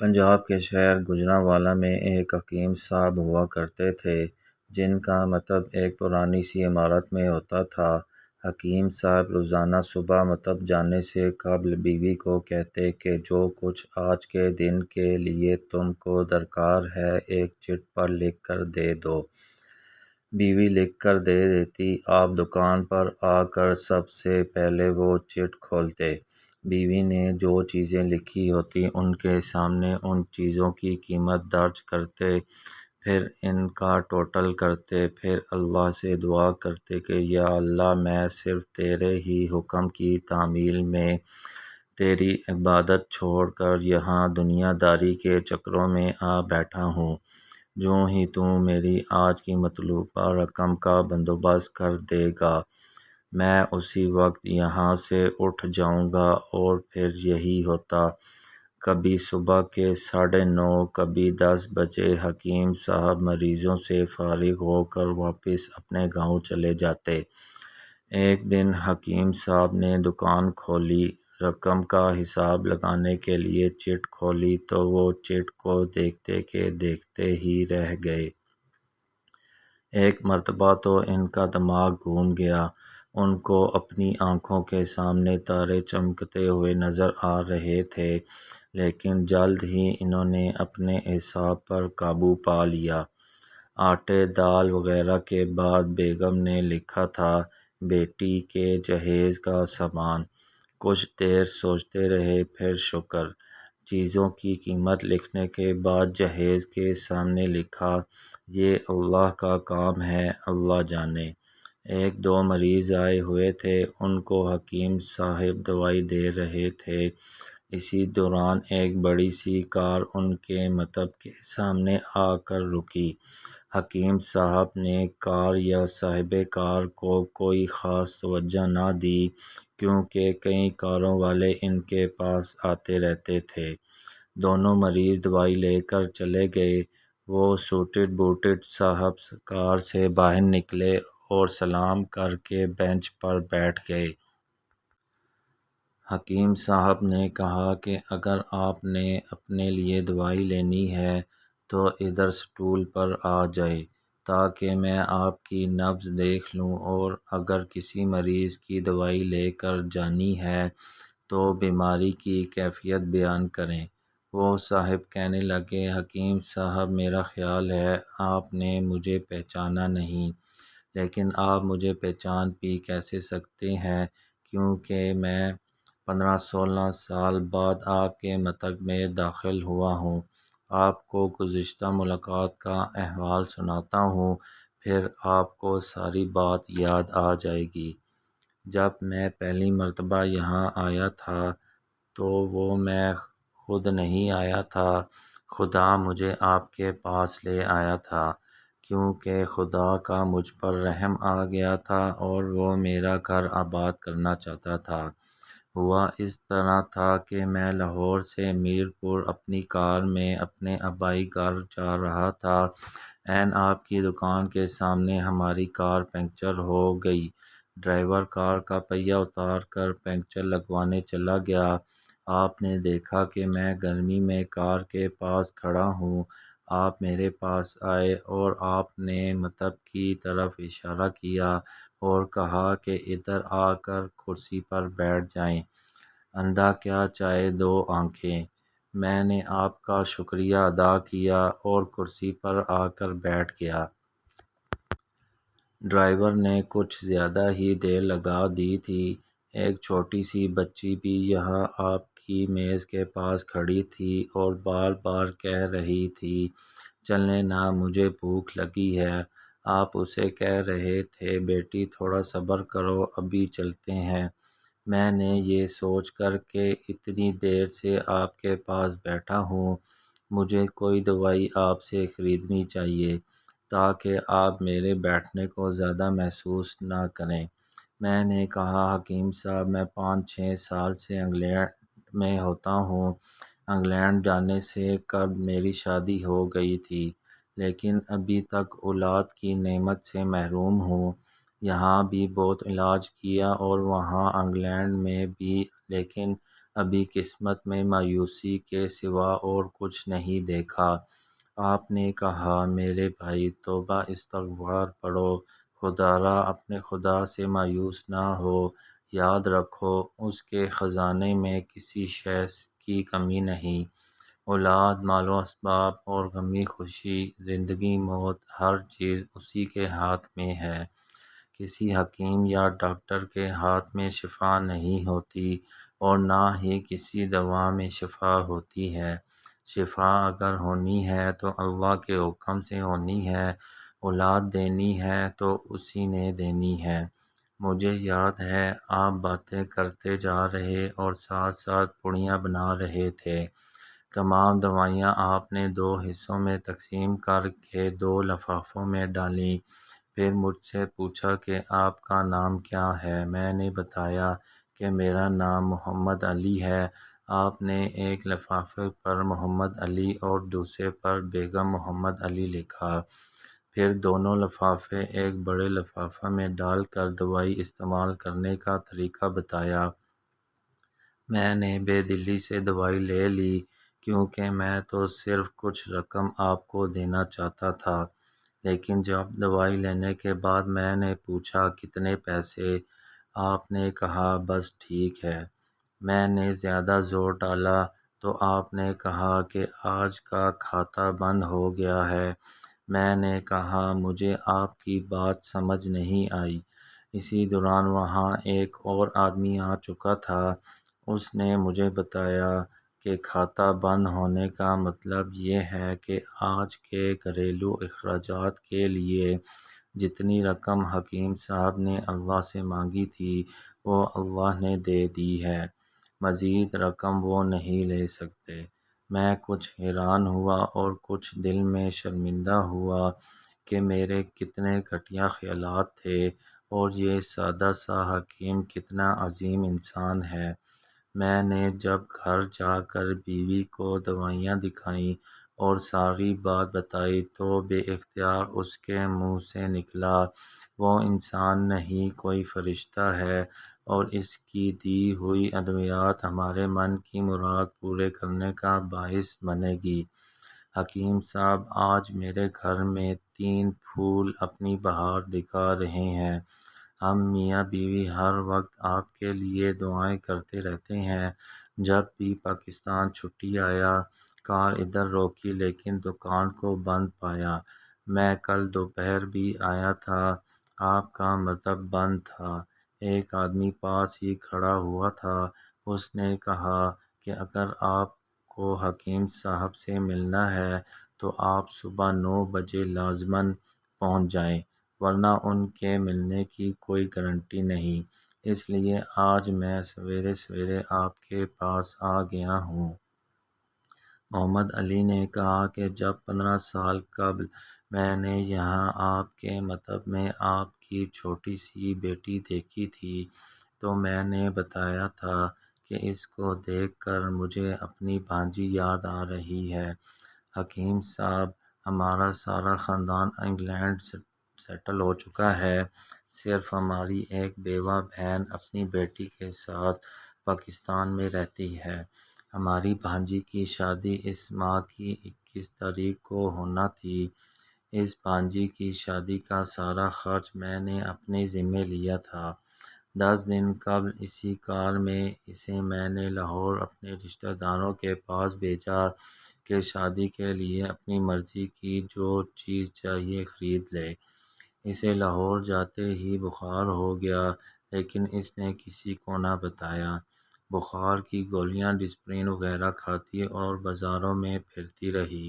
پنجاب کے شہر گوجرانوالہ میں ایک حکیم صاحب ہوا کرتے تھے، جن کا مکتب ایک پرانی سی عمارت میں ہوتا تھا۔ حکیم صاحب روزانہ صبح مکتب جانے سے قبل بیوی کو کہتے کہ جو کچھ آج کے دن کے لیے تم کو درکار ہے ایک چٹ پر لکھ کر دے دو۔ بیوی لکھ کر دے دیتی، آپ دکان پر آ کر سب سے پہلے وہ چٹ کھولتے، بیوی نے جو چیزیں لکھی ہوتی ان کے سامنے ان چیزوں کی قیمت درج کرتے، پھر ان کا ٹوٹل کرتے، پھر اللہ سے دعا کرتے کہ یا اللہ میں صرف تیرے ہی حکم کی تعمیل میں تیری عبادت چھوڑ کر یہاں دنیا داری کے چکروں میں آ بیٹھا ہوں، جو ہی تو میری آج کی مطلوبہ رقم کا بندوبست کر دے گا میں اسی وقت یہاں سے اٹھ جاؤں گا۔ اور پھر یہی ہوتا، کبھی صبح کے 9:30 کبھی 10 بجے حکیم صاحب مریضوں سے فارغ ہو کر واپس اپنے گاؤں چلے جاتے۔ ایک دن حکیم صاحب نے دکان کھولی، رقم کا حساب لگانے کے لیے چٹ کھولی تو وہ چٹ کو دیکھتے کے دیکھتے ہی رہ گئے۔ ایک مرتبہ تو ان کا دماغ گھوم گیا، ان کو اپنی آنکھوں کے سامنے تارے چمکتے ہوئے نظر آ رہے تھے، لیکن جلد ہی انہوں نے اپنے اعصاب پر قابو پا لیا۔ آٹے دال وغیرہ کے بعد بیگم نے لکھا تھا بیٹی کے جہیز کا سامان۔ کچھ دیر سوچتے رہے، پھر شکر چیزوں کی قیمت لکھنے کے بعد جہیز کے سامنے لکھا یہ اللہ کا کام ہے، اللہ جانے۔ ایک دو مریض آئے ہوئے تھے، ان کو حکیم صاحب دوائی دے رہے تھے، اسی دوران ایک بڑی سی کار ان کے مکتب کے سامنے آ کر رکی۔ حکیم صاحب نے کار یا صاحب کار کو کوئی خاص توجہ نہ دی، کیونکہ کئی کاروں والے ان کے پاس آتے رہتے تھے۔ دونوں مریض دوائی لے کر چلے گئے۔ وہ سوٹڈ بوٹڈ صاحب کار سے باہر نکلے اور سلام کر کے بینچ پر بیٹھ گئے۔ حکیم صاحب نے کہا کہ اگر آپ نے اپنے لیے دوائی لینی ہے تو ادھر سٹول پر آ جائیں تاکہ میں آپ کی نبض دیکھ لوں، اور اگر کسی مریض کی دوائی لے کر جانی ہے تو بیماری کی کیفیت بیان کریں۔ وہ صاحب کہنے لگے حکیم صاحب میرا خیال ہے آپ نے مجھے پہچانا نہیں، لیکن آپ مجھے پہچان بھی کیسے سکتے ہیں کیونکہ میں 15-16 سال بعد آپ کے مکتب میں داخل ہوا ہوں۔ آپ کو گزشتہ ملاقات کا احوال سناتا ہوں، پھر آپ کو ساری بات یاد آ جائے گی۔ جب میں پہلی مرتبہ یہاں آیا تھا تو وہ میں خود نہیں آیا تھا، خدا مجھے آپ کے پاس لے آیا تھا، کیونکہ خدا کا مجھ پر رحم آ گیا تھا اور وہ میرا گھر آباد کرنا چاہتا تھا۔ ہوا اس طرح تھا کہ میں لاہور سے میرپور اپنی کار میں اپنے آبائی گھر جا رہا تھا، عین آپ کی دکان کے سامنے ہماری کار پنکچر ہو گئی۔ ڈرائیور کار کا پہیہ اتار کر پنکچر لگوانے چلا گیا۔ آپ نے دیکھا کہ میں گرمی میں کار کے پاس کھڑا ہوں، آپ میرے پاس آئے اور آپ نے مکتب کی طرف اشارہ کیا اور کہا کہ ادھر آ کر کرسی پر بیٹھ جائیں، اندھا کیا چاہے دو آنکھیں۔ میں نے آپ کا شکریہ ادا کیا اور کرسی پر آ کر بیٹھ گیا۔ ڈرائیور نے کچھ زیادہ ہی دیر لگا دی تھی۔ ایک چھوٹی سی بچی بھی یہاں آپ کی میز کے پاس کھڑی تھی اور بار بار کہہ رہی تھی چلیں نا مجھے بھوک لگی ہے۔ آپ اسے کہہ رہے تھے بیٹی تھوڑا صبر کرو ابھی چلتے ہیں۔ میں نے یہ سوچ کر کہ اتنی دیر سے آپ کے پاس بیٹھا ہوں، مجھے کوئی دوائی آپ سے خریدنی چاہیے تاکہ آپ میرے بیٹھنے کو زیادہ محسوس نہ کریں۔ میں نے کہا حکیم صاحب میں 5-6 سال سے انگلینڈ میں ہوتا ہوں، انگلینڈ جانے سے قبل میری شادی ہو گئی تھی، لیکن ابھی تک اولاد کی نعمت سے محروم ہوں۔ یہاں بھی بہت علاج کیا اور وہاں انگلینڈ میں بھی، لیکن ابھی قسمت میں مایوسی کے سوا اور کچھ نہیں دیکھا۔ آپ نے کہا میرے بھائی توبہ استغفار پڑھو، خدا را اپنے خدا سے مایوس نہ ہو، یاد رکھو اس کے خزانے میں کسی شے کی کمی نہیں، اولاد مال و اسباب اور غمی خوشی زندگی موت ہر چیز اسی کے ہاتھ میں ہے، کسی حکیم یا ڈاکٹر کے ہاتھ میں شفا نہیں ہوتی اور نہ ہی کسی دوا میں شفا ہوتی ہے، شفا اگر ہونی ہے تو اللہ کے حکم سے ہونی ہے، اولاد دینی ہے تو اسی نے دینی ہے۔ مجھے یاد ہے آپ باتیں کرتے جا رہے اور ساتھ ساتھ پڑیاں بنا رہے تھے، تمام دوائیاں آپ نے 2 حصوں میں تقسیم کر کے 2 لفافوں میں ڈالیں، پھر مجھ سے پوچھا کہ آپ کا نام کیا ہے، میں نے بتایا کہ میرا نام محمد علی ہے، آپ نے ایک لفافے پر محمد علی اور دوسرے پر بیگم محمد علی لکھا، پھر دونوں لفافے ایک بڑے لفافہ میں ڈال کر دوائی استعمال کرنے کا طریقہ بتایا۔ میں نے بے دلی سے دوائی لے لی کیونکہ میں تو صرف کچھ رقم آپ کو دینا چاہتا تھا، لیکن جب دوائی لینے کے بعد میں نے پوچھا کتنے پیسے، آپ نے کہا بس ٹھیک ہے۔ میں نے زیادہ زور ڈالا تو آپ نے کہا کہ آج کا کھاتا بند ہو گیا ہے۔ میں نے کہا مجھے آپ کی بات سمجھ نہیں آئی۔ اسی دوران وہاں ایک اور آدمی آ چکا تھا، اس نے مجھے بتایا کہ کھاتا بند ہونے کا مطلب یہ ہے کہ آج کے گھریلو اخراجات کے لیے جتنی رقم حکیم صاحب نے اللہ سے مانگی تھی وہ اللہ نے دے دی ہے، مزید رقم وہ نہیں لے سکتے۔ میں کچھ حیران ہوا اور کچھ دل میں شرمندہ ہوا کہ میرے کتنے گھٹیا خیالات تھے اور یہ سادہ سا حکیم کتنا عظیم انسان ہے۔ میں نے جب گھر جا کر بیوی کو دوائیاں دکھائیں اور ساری بات بتائی تو بے اختیار اس کے منہ سے نکلا، وہ انسان نہیں کوئی فرشتہ ہے اور اس کی دی ہوئی ادویات ہمارے من کی مراد پورے کرنے کا باعث بنے گی۔ حکیم صاحب آج میرے گھر میں 3 پھول اپنی بہار دکھا رہے ہیں، ہم میاں بیوی ہر وقت آپ کے لیے دعائیں کرتے رہتے ہیں۔ جب بھی پاکستان چھٹی آیا کار ادھر روکی لیکن دکان کو بند پایا۔ میں کل دوپہر بھی آیا تھا، آپ کا مطلب بند تھا۔ ایک آدمی پاس ہی کھڑا ہوا تھا، اس نے کہا کہ اگر آپ کو حکیم صاحب سے ملنا ہے تو آپ صبح 9 بجے لازماً پہنچ جائیں، ورنہ ان کے ملنے کی کوئی گارنٹی نہیں، اس لیے آج میں سویرے سویرے آپ کے پاس آ گیا ہوں۔ محمد علی نے کہا کہ جب 15 سال قبل میں نے یہاں آپ کے مکتب میں آپ کی چھوٹی سی بیٹی دیکھی تھی تو میں نے بتایا تھا کہ اس کو دیکھ کر مجھے اپنی بھانجی یاد آ رہی ہے۔ حکیم صاحب ہمارا سارا خاندان انگلینڈ سیٹل ہو چکا ہے، صرف ہماری ایک بیوہ بہن اپنی بیٹی کے ساتھ پاکستان میں رہتی ہے۔ ہماری بھانجی کی شادی اس ماہ کی 21 تاریخ کو ہونا تھی۔ اس بھانجی کی شادی کا سارا خرچ میں نے اپنے ذمہ لیا تھا۔ 10 دن قبل اسی کار میں اسے میں نے لاہور اپنے رشتہ داروں کے پاس بھیجا کہ شادی کے لیے اپنی مرضی کی جو چیز چاہیے خرید لے۔ اسے لاہور جاتے ہی بخار ہو گیا لیکن اس نے کسی کو نہ بتایا۔ بخار کی گولیاں ڈسپرین وغیرہ کھاتی اور بازاروں میں پھرتی رہی۔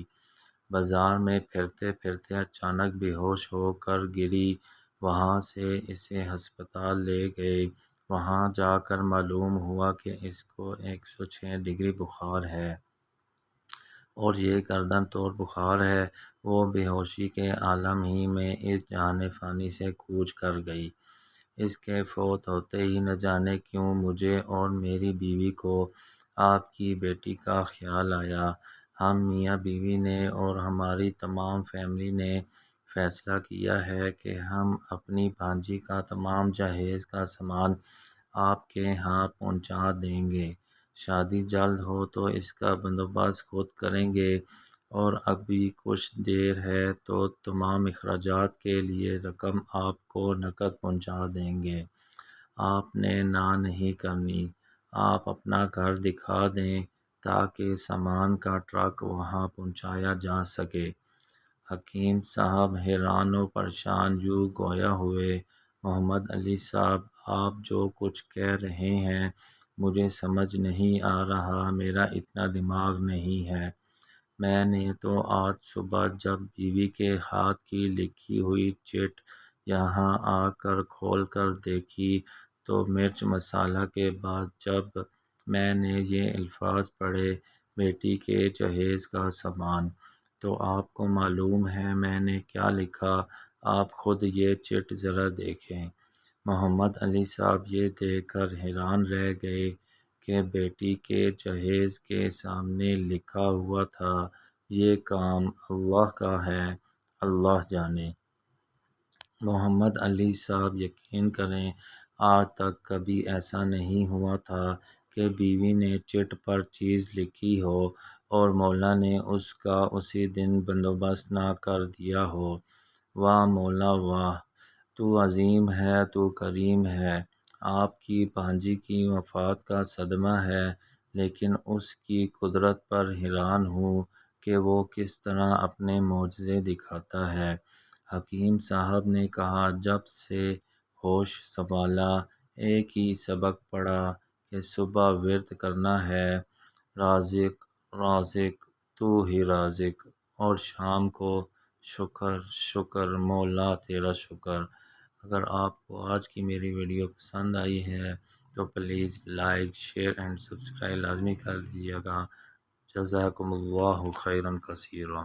بازار میں پھرتے پھرتے اچانک بے ہوش ہو کر گری، وہاں سے اسے ہسپتال لے گئے، وہاں جا کر معلوم ہوا کہ اس کو 106 ڈگری بخار ہے اور یہ گردن توڑ بخار ہے۔ وہ بے ہوشی کے عالم ہی میں اس جہان فانی سے کوچ کر گئی۔ اس کے فوت ہوتے ہی نہ جانے کیوں مجھے اور میری بیوی کو آپ کی بیٹی کا خیال آیا۔ ہم میاں بیوی نے اور ہماری تمام فیملی نے فیصلہ کیا ہے کہ ہم اپنی بھانجی کا تمام جہیز کا سامان آپ کے ہاں پہنچا دیں گے۔ شادی جلد ہو تو اس کا بندوبست خود کریں گے، اور ابھی کچھ دیر ہے تو تمام اخراجات کے لیے رقم آپ کو نقد پہنچا دیں گے۔ آپ نے نہ نہیں کرنی، آپ اپنا گھر دکھا دیں تاکہ سامان کا ٹرک وہاں پہنچایا جا سکے۔ حکیم صاحب حیران و پریشان یوں گویا ہوئے۔ محمد علی صاحب، آپ جو کچھ کہہ رہے ہیں مجھے سمجھ نہیں آ رہا، میرا اتنا دماغ نہیں ہے۔ میں نے تو آج صبح جب بیوی کے ہاتھ کی لکھی ہوئی چٹ یہاں آ کر کھول کر دیکھی تو مرچ مسالہ کے بعد جب میں نے یہ الفاظ پڑھے، بیٹی کے جہیز کا سامان، تو آپ کو معلوم ہے میں نے کیا لکھا؟ آپ خود یہ چٹ ذرا دیکھیں۔ محمد علی صاحب یہ دیکھ کر حیران رہ گئے کہ بیٹی کے جہیز کے سامنے لکھا ہوا تھا، یہ کام اللہ کا ہے، اللہ جانے۔ محمد علی صاحب، یقین کریں آج تک کبھی ایسا نہیں ہوا تھا کہ بیوی نے چٹ پر چیز لکھی ہو اور مولا نے اس کا اسی دن بندوبست نہ کر دیا ہو۔ واہ مولا واہ! تو عظیم ہے، تو کریم ہے۔ آپ کی بھانجی کی وفات کا صدمہ ہے، لیکن اس کی قدرت پر حیران ہوں کہ وہ کس طرح اپنے معجزے دکھاتا ہے۔ حکیم صاحب نے کہا، جب سے ہوش سنبھالا ایک ہی سبق پڑھا کہ صبح ورد کرنا ہے، رازق رازق تو ہی رازق، اور شام کو شکر شکر مولا تیرا شکر۔ اگر آپ کو آج کی میری ویڈیو پسند آئی ہے تو please like, share and subscribe لازمی کر دیجیے گا۔ جزاکم اللہ خیرا کثیرا۔